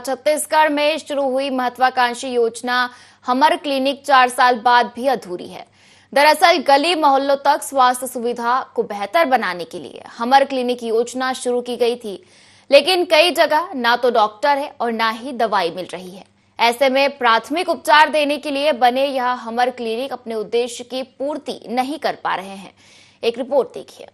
छत्तीसगढ़ में शुरू हुई महत्वाकांक्षी योजना हमर क्लिनिक 4 साल बाद भी अधूरी है। दरअसल गली मोहल्लों तक स्वास्थ्य सुविधा को बेहतर बनाने के लिए हमर क्लिनिक योजना शुरू की गई थी, लेकिन कई जगह ना तो डॉक्टर है और ना ही दवाई मिल रही है। ऐसे में प्राथमिक उपचार देने के लिए बने यह हमर क्लिनिक अपने उद्देश्य की पूर्ति नहीं कर पा रहे हैं। एक रिपोर्ट देखिए।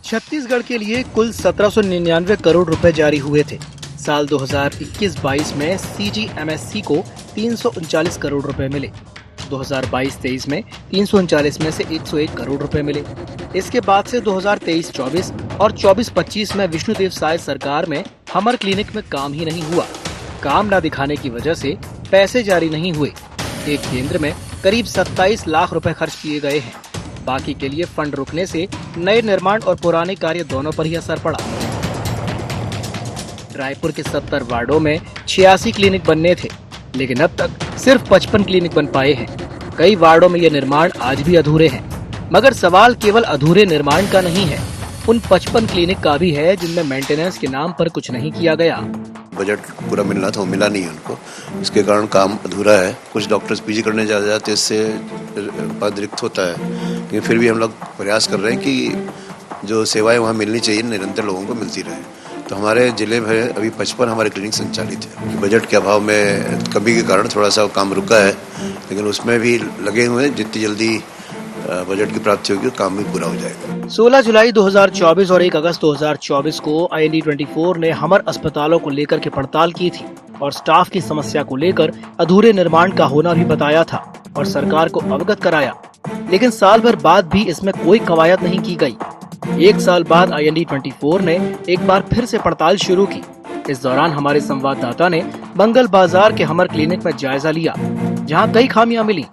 छत्तीसगढ़ के लिए कुल 1799 करोड़ रुपए जारी हुए थे। साल 2021-22 में सीजीएमएससी को 339 करोड़ रुपए मिले। 2022-23 में 339 में से 101 करोड़ रुपए मिले। इसके बाद से 2023-24 और 24-25 में विष्णुदेव साय सरकार में हमर क्लिनिक में काम ही नहीं हुआ। काम न दिखाने की वजह से पैसे जारी नहीं हुए। एक केंद्र में करीब 27 लाख रुपए खर्च किए गए हैं। बाकी के लिए फंड रुकने से नए निर्माण और पुराने कार्य दोनों पर ही असर पड़ा। रायपुर के 70 वार्डों में 86 क्लिनिक बनने थे, लेकिन अब तक सिर्फ 55 क्लिनिक बन पाए हैं। कई वार्डों में ये निर्माण आज भी अधूरे हैं। मगर सवाल केवल अधूरे निर्माण का नहीं है, उन 55 क्लिनिक का भी है जिनमें मेंटेनेंस के नाम पर कुछ नहीं किया गया। बजट पूरा मिलना था, वो मिला नहीं है उनको, इसके कारण काम अधूरा है। कुछ डॉक्टर्स पीजी करने जा जाते, इससे पद रिक्त होता है, लेकिन फिर भी हम लोग प्रयास कर रहे हैं कि जो सेवाएं वहाँ मिलनी चाहिए निरंतर लोगों को मिलती रहे। तो हमारे जिले में अभी 55 हमारे क्लिनिक संचालित है। बजट के अभाव में कमी के कारण थोड़ा सा काम रुका है, लेकिन उसमें भी लगे हुए हैं। जितनी जल्दी बजट की प्राप्ति होगी काम भी पूरा हो जाएगा। 16 जुलाई 2024 और 1 अगस्त 2024 को IND24 ने हमर अस्पतालों को लेकर के पड़ताल की थी और स्टाफ की समस्या को लेकर अधूरे निर्माण का होना भी बताया था और सरकार को अवगत कराया। लेकिन साल भर बाद भी इसमें कोई कवायद नहीं की गई। 1 साल बाद IND24 ने एक बार फिर से पड़ताल शुरू की। इस दौरान हमारे संवाददाता ने मंगल बाजार के हमर क्लिनिक में जायजा लिया, जहां कई खामियां मिली।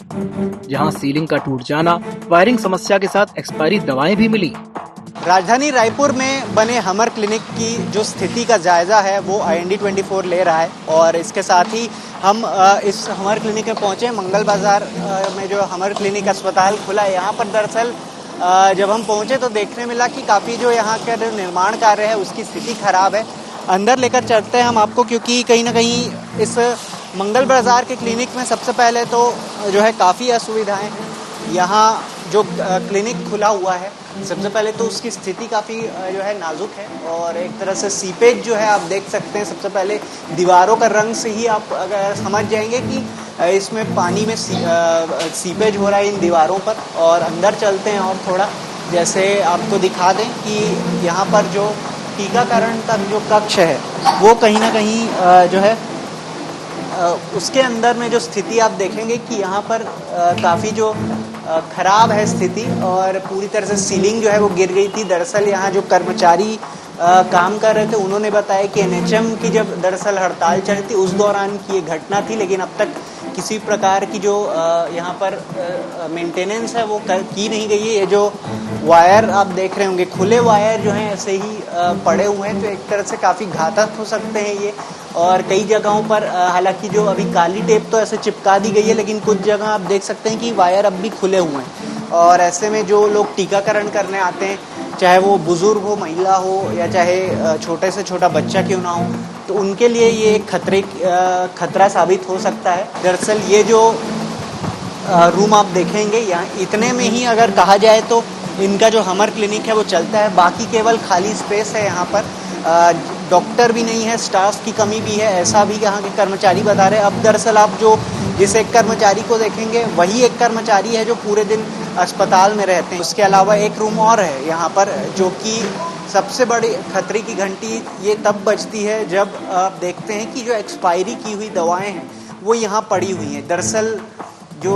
जहां सीलिंग का टूट जाना, वायरिंग समस्या के साथ एक्सपायरी दवाएं भी मिली। राजधानी रायपुर में बने हमर क्लिनिक की जो स्थिति का जायजा है वो IND24 ले रहा है और इसके साथ ही हम इस हमर क्लिनिक में पहुंचे। मंगल बाजार में जो हमर क्लिनिक अस्पताल खुला है, यहाँ पर दरअसल जब हम पहुंचे तो देखने मिला कि काफ़ी जो यहाँ का जो निर्माण कार्य है उसकी स्थिति खराब है। अंदर लेकर चलते हैं हम आपको, क्योंकि कहीं ना कहीं इस मंगल बाजार के क्लिनिक में सबसे पहले तो जो है काफ़ी असुविधाएं हैं। यहाँ जो क्लिनिक खुला हुआ है, सबसे पहले तो उसकी स्थिति काफ़ी जो है नाजुक है और एक तरह से सीपेज जो है आप देख सकते हैं। सबसे पहले दीवारों का रंग से ही आप अगर समझ जाएंगे कि इसमें पानी में सीपेज हो रहा है इन दीवारों पर। और अंदर चलते हैं और थोड़ा, जैसे आपको दिखा दें कि यहाँ पर जो टीकाकरण का जो कक्ष है वो कहीं ना कहीं जो है उसके अंदर में जो स्थिति आप देखेंगे कि यहाँ पर काफ़ी जो खराब है स्थिति और पूरी तरह से सीलिंग जो है वो गिर गई थी। दरअसल यहाँ जो कर्मचारी काम कर रहे थे उन्होंने बताया कि NHM की जब दरअसल हड़ताल चली थी उस दौरान की ये घटना थी, लेकिन अब तक किसी प्रकार की जो यहाँ पर मेंटेनेंस है वो की नहीं गई है। ये जो वायर आप देख रहे होंगे, खुले वायर जो हैं ऐसे ही पड़े हुए हैं, तो एक तरह से काफ़ी घातक हो सकते हैं ये। और कई जगहों पर हालांकि जो अभी काली टेप तो ऐसे चिपका दी गई है, लेकिन कुछ जगह आप देख सकते हैं कि वायर अब भी खुले हुए हैं। और ऐसे में जो लोग टीकाकरण करने आते हैं, चाहे वो बुजुर्ग हो, महिला हो या चाहे छोटे से छोटा बच्चा क्यों ना हो, तो उनके लिए ये एक खतरा साबित हो सकता है। दरअसल ये जो रूम आप देखेंगे, यहाँ इतने में ही अगर कहा जाए तो इनका जो हमर क्लिनिक है वो चलता है। बाकी केवल खाली स्पेस है यहाँ पर। डॉक्टर भी नहीं है, स्टाफ की कमी भी है, ऐसा भी यहाँ के कर्मचारी बता रहे हैं। अब दरअसल आप जो जिस एक कर्मचारी को देखेंगे वही एक कर्मचारी है जो पूरे दिन अस्पताल में रहते हैं। उसके अलावा एक रूम और है यहाँ पर, जो कि सबसे बड़ी खतरे की घंटी ये तब बजती है जब आप देखते हैं कि जो एक्सपायरी की हुई दवाएं हैं वो यहाँ पड़ी हुई हैं। दरअसल जो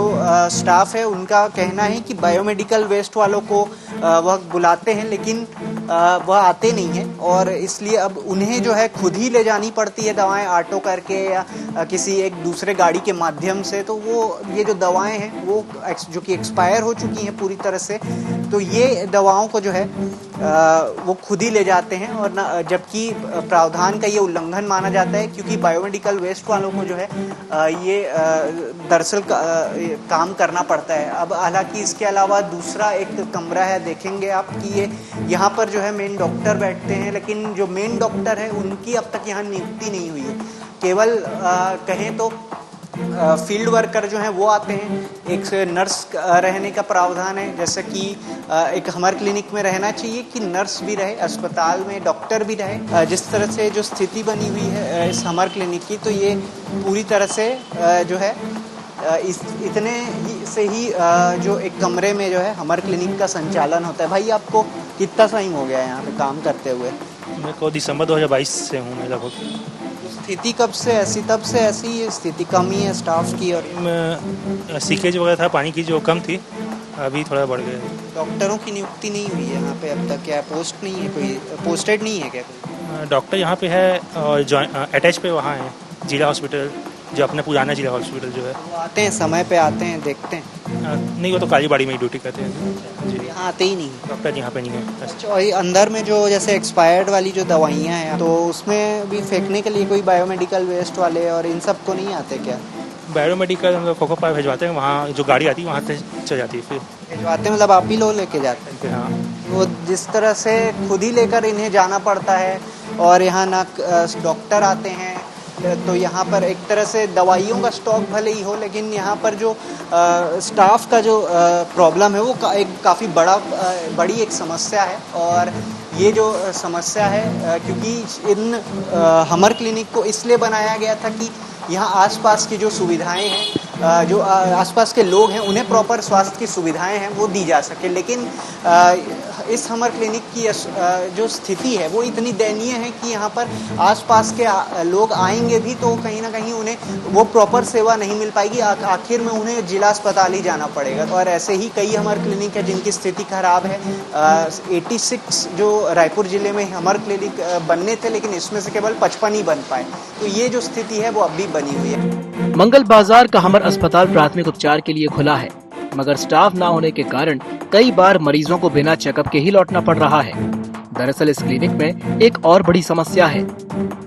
स्टाफ है उनका कहना है कि बायोमेडिकल वेस्ट वालों को वह बुलाते हैं, लेकिन वह आते नहीं हैं और इसलिए अब उन्हें जो है खुद ही ले जानी पड़ती है दवाएं ऑटो करके या किसी एक दूसरे गाड़ी के माध्यम से। तो वो ये जो दवाएं हैं वो जो कि एक्सपायर हो चुकी हैं पूरी तरह से, तो ये दवाओं को जो है वो खुद ही ले जाते हैं। और जबकि प्रावधान का ये उल्लंघन माना जाता है, क्योंकि बायोमेडिकल वेस्ट वालों को जो है ये दरअसल काम करना पड़ता है। अब हालांकि इसके अलावा दूसरा एक कमरा है, देखेंगे आप कि ये यहाँ पर जो है मेन डॉक्टर बैठते हैं, लेकिन जो मेन डॉक्टर है उनकी अब तक यहाँ नियुक्ति नहीं हुई है। केवल कहें तो फील्ड वर्कर जो हैं वो आते हैं, एक नर्स रहने का प्रावधान है, जैसे कि एक हमारे क्लिनिक में रहना चाहिए कि नर्स भी रहे, अस्पताल में डॉक्टर भी रहे। जिस तरह से जो स्थिति बनी हुई है इस हमारे क्लिनिक की, तो ये पूरी तरह से जो है इतने से ही जो एक कमरे में जो है हमारे क्लिनिक का संचालन होता है। भाई आपको कितना टाइम हो गया है यहाँ पे काम करते हुए? मेरे को दिसंबर 2022 से हूँ मैं लगभग। स्थिति कब से ऐसी, तब से ऐसी स्थिति कमी है स्टाफ की? और सीकेज वगैरह था, पानी की जो कम थी, अभी थोड़ा बढ़ गया है। डॉक्टरों की नियुक्ति नहीं हुई है यहाँ पे अब तक? क्या पोस्ट नहीं है, कोई पोस्टेड नहीं है क्या कोई? डॉक्टर यहाँ पे है और अटैच पे वहाँ है जिला हॉस्पिटल, जो अपना पुराना जिला हॉस्पिटल जो है। वो आते हैं समय पे आते हैं, देखते हैं? नहीं, वो तो कालीबाड़ी में ही ड्यूटी करते हैं जी। यहाँ आते ही नहीं डॉक्टर यहाँ पे नहीं है। अच्छा, और अंदर में जो जैसे एक्सपायर्ड वाली जो दवाइयाँ हैं, तो उसमें भी फेंकने के लिए कोई बायोमेडिकल वेस्ट वाले और इन सब को नहीं आते क्या? बायोमेडिकल हम लोग कोकोपार भिजवाते हैं, वहाँ जो गाड़ी आती है वहाँ से चल जाती है। फिर भिजवाते हैं मतलब आप ही लोग लेके जाते हैं? हाँ। वो जिस तरह से खुद ही लेकर इन्हें जाना पड़ता है और यहाँ ना डॉक्टर आते हैं, तो यहाँ पर एक तरह से दवाइयों का स्टॉक भले ही हो, लेकिन यहाँ पर जो स्टाफ का जो प्रॉब्लम है वो काफ़ी बड़ी एक समस्या है। और ये जो समस्या है क्योंकि इन हमर क्लिनिक को इसलिए बनाया गया था कि यहाँ आसपास की जो सुविधाएं हैं, जो आसपास के लोग हैं उन्हें प्रॉपर स्वास्थ्य की सुविधाएं हैं वो दी जा सके। लेकिन इस हमर क्लिनिक की जो स्थिति है वो इतनी दयनीय है कि यहाँ पर आसपास के लोग आएंगे भी तो कहीं ना कहीं उन्हें वो प्रॉपर सेवा नहीं मिल पाएगी, आखिर में उन्हें जिला अस्पताल ही जाना पड़ेगा। और ऐसे ही कई हमर क्लिनिक है जिनकी स्थिति खराब है। 86 जो रायपुर जिले में हमर क्लिनिक बनने थे, लेकिन इसमें से केवल 55 ही बन पाए। तो ये जो स्थिति है वो अभी बनी हुई है। मंगल बाजार का हमर अस्पताल प्राथमिक उपचार के लिए खुला है, मगर स्टाफ ना होने के कारण कई बार मरीजों को बिना चेकअप के ही लौटना पड़ रहा है। दरअसल इस क्लिनिक में एक और बड़ी समस्या है।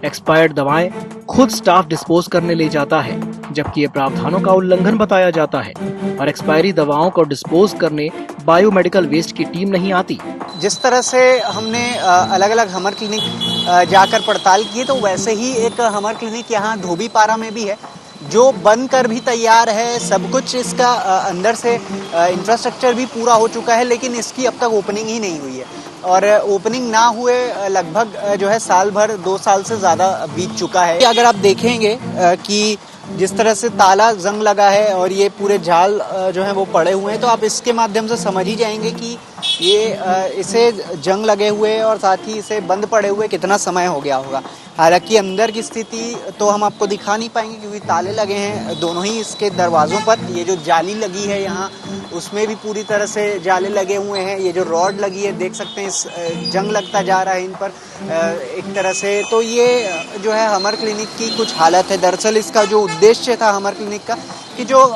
एक्सपायर्ड दवाएं खुद स्टाफ डिस्पोज करने ले जाता है, जबकि ये प्रावधानों का उल्लंघन बताया जाता है। और एक्सपायरी दवाओं को डिस्पोज करने बायोमेडिकल वेस्ट की टीम नहीं आती। जिस तरह से हमने अलग अलग हमर क्लिनिक जाकर पड़ताल की, तो वैसे ही एक हमर क्लिनिक यहाँ धोबीपारा में भी है, जो बनकर भी तैयार है। सब कुछ इसका अंदर से इंफ्रास्ट्रक्चर भी पूरा हो चुका है, लेकिन इसकी अब तक ओपनिंग ही नहीं हुई है। और ओपनिंग ना हुए लगभग जो है साल भर, 2 साल से ज़्यादा बीत चुका है। अगर आप देखेंगे कि जिस तरह से ताला जंग लगा है और ये पूरे जाल जो है वो पड़े हुए हैं, तो आप इसके माध्यम से समझ ही जाएंगे कि ये इसे जंग लगे हुए और साथ ही इसे बंद पड़े हुए कितना समय हो गया होगा। हालांकि अंदर की स्थिति तो हम आपको दिखा नहीं पाएंगे क्योंकि ताले लगे हैं दोनों ही इसके दरवाज़ों पर। ये जो जाली लगी है यहाँ, उसमें भी पूरी तरह से जाले लगे हुए हैं। ये जो रॉड लगी है देख सकते हैं, जंग लगता जा रहा है इन पर एक तरह से। तो ये जो है हमर क्लिनिक की कुछ हालत है। दरअसल इसका जो उद्देश्य था हमर क्लिनिक का कि जो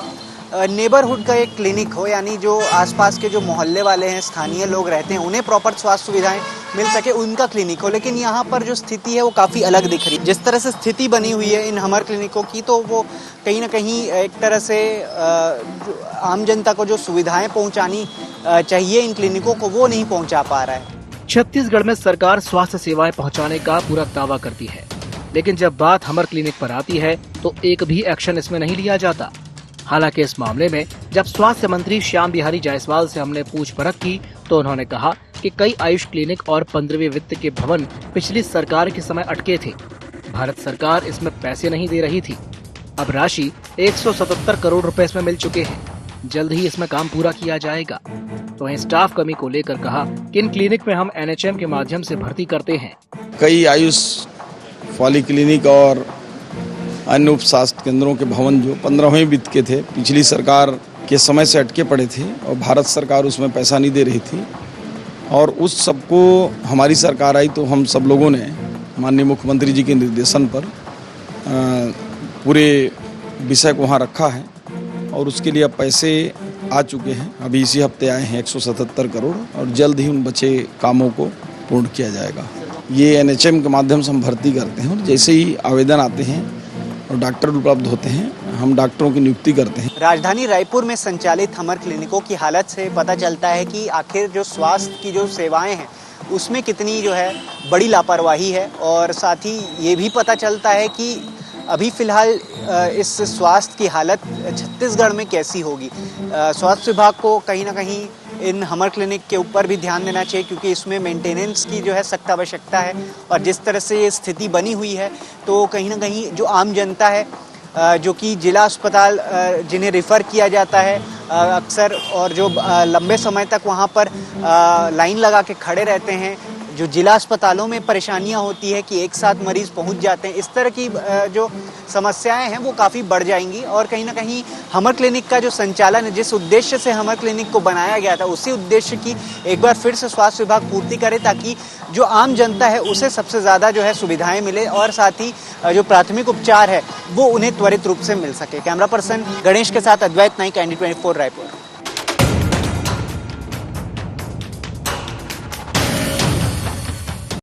नेबरहुड का एक क्लिनिक हो, यानी जो आसपास के जो मोहल्ले वाले हैं, स्थानीय लोग रहते हैं, उन्हें प्रॉपर स्वास्थ्य सुविधाएं मिल सके, उनका क्लिनिक हो। लेकिन यहाँ पर जो स्थिति है वो काफ़ी अलग दिख रही है। जिस तरह से स्थिति बनी हुई है इन हमर क्लिनिकों की, तो वो कहीं ना कहीं एक तरह से आम जनता को जो सुविधाएं पहुँचानी चाहिए इन क्लिनिकों को, वो नहीं पहुँचा पा रहा है। छत्तीसगढ़ में सरकार स्वास्थ्य सेवाएं पहुंचाने का पूरा दावा करती है, लेकिन जब बात हमर क्लिनिक पर आती है तो एक भी एक्शन इसमें नहीं लिया जाता। हालांकि इस मामले में जब स्वास्थ्य मंत्री श्याम बिहारी जायसवाल से हमने पूछ परख की, तो उन्होंने कहा कि कई आयुष क्लिनिक और 15वें वित्त के भवन पिछली सरकार के समय अटके थे। भारत सरकार इसमें पैसे नहीं दे रही थी। अब राशि 177 करोड़ रुपए इसमें मिल चुके हैं। जल्द ही इसमें काम पूरा किया जाएगा। तो वहीं स्टाफ कमी को लेकर कहा कि इन क्लिनिक में हम NHM के माध्यम से भर्ती करते हैं। कई आयुष पॉलीक्लिनिक और अन्य उप स्वास्थ्य केंद्रों के भवन जो 15वें वित्त के थे, पिछली सरकार के समय से अटके पड़े थे और भारत सरकार उसमें पैसा नहीं दे रही थी। और उस सबको हमारी सरकार आई तो हम सब लोगों ने माननीय मुख्यमंत्री जी के निर्देशन पर पूरे विषय को वहाँ रखा है और उसके लिए अब पैसे आ चुके हैं। अभी इसी हफ्ते आए हैं 177 करोड़ और जल्द ही उन बचे कामों को पूर्ण किया जाएगा। ये एनएचएम के माध्यम से हम भर्ती करते हैं और जैसे ही आवेदन आते हैं और डॉक्टर उपलब्ध होते हैं हम डॉक्टरों की नियुक्ति करते हैं। राजधानी रायपुर में संचालित हमर क्लिनिकों की हालत से पता चलता है कि आखिर जो स्वास्थ्य की जो सेवाएं हैं उसमें कितनी जो है बड़ी लापरवाही है और साथ ही ये भी पता चलता है कि अभी फ़िलहाल इस स्वास्थ्य की हालत छत्तीसगढ़ में कैसी होगी। स्वास्थ्य विभाग को कहीं ना कहीं इन हमर क्लिनिक के ऊपर भी ध्यान देना चाहिए क्योंकि इसमें मेंटेनेंस की जो है सख्त आवश्यकता है और जिस तरह से ये स्थिति बनी हुई है तो कहीं ना कहीं जो आम जनता है जो कि जिला अस्पताल जिन्हें रेफ़र किया जाता है अक्सर और जो लंबे समय तक वहाँ पर लाइन लगा के खड़े रहते हैं, जो जिला अस्पतालों में परेशानियां होती है कि एक साथ मरीज पहुंच जाते हैं, इस तरह की जो समस्याएं हैं वो काफ़ी बढ़ जाएंगी और कहीं ना कहीं हमर क्लिनिक का जो संचालन है, जिस उद्देश्य से हमर क्लिनिक को बनाया गया था उसी उद्देश्य की एक बार फिर से स्वास्थ्य विभाग पूर्ति करे ताकि जो आम जनता है उसे सबसे ज़्यादा जो है सुविधाएं मिले और साथ ही जो प्राथमिक उपचार है वो उन्हें त्वरित रूप से मिल सके। कैमरा पर्सन गणेश के साथ अद्वैत नाइक, ND24 रायपुर।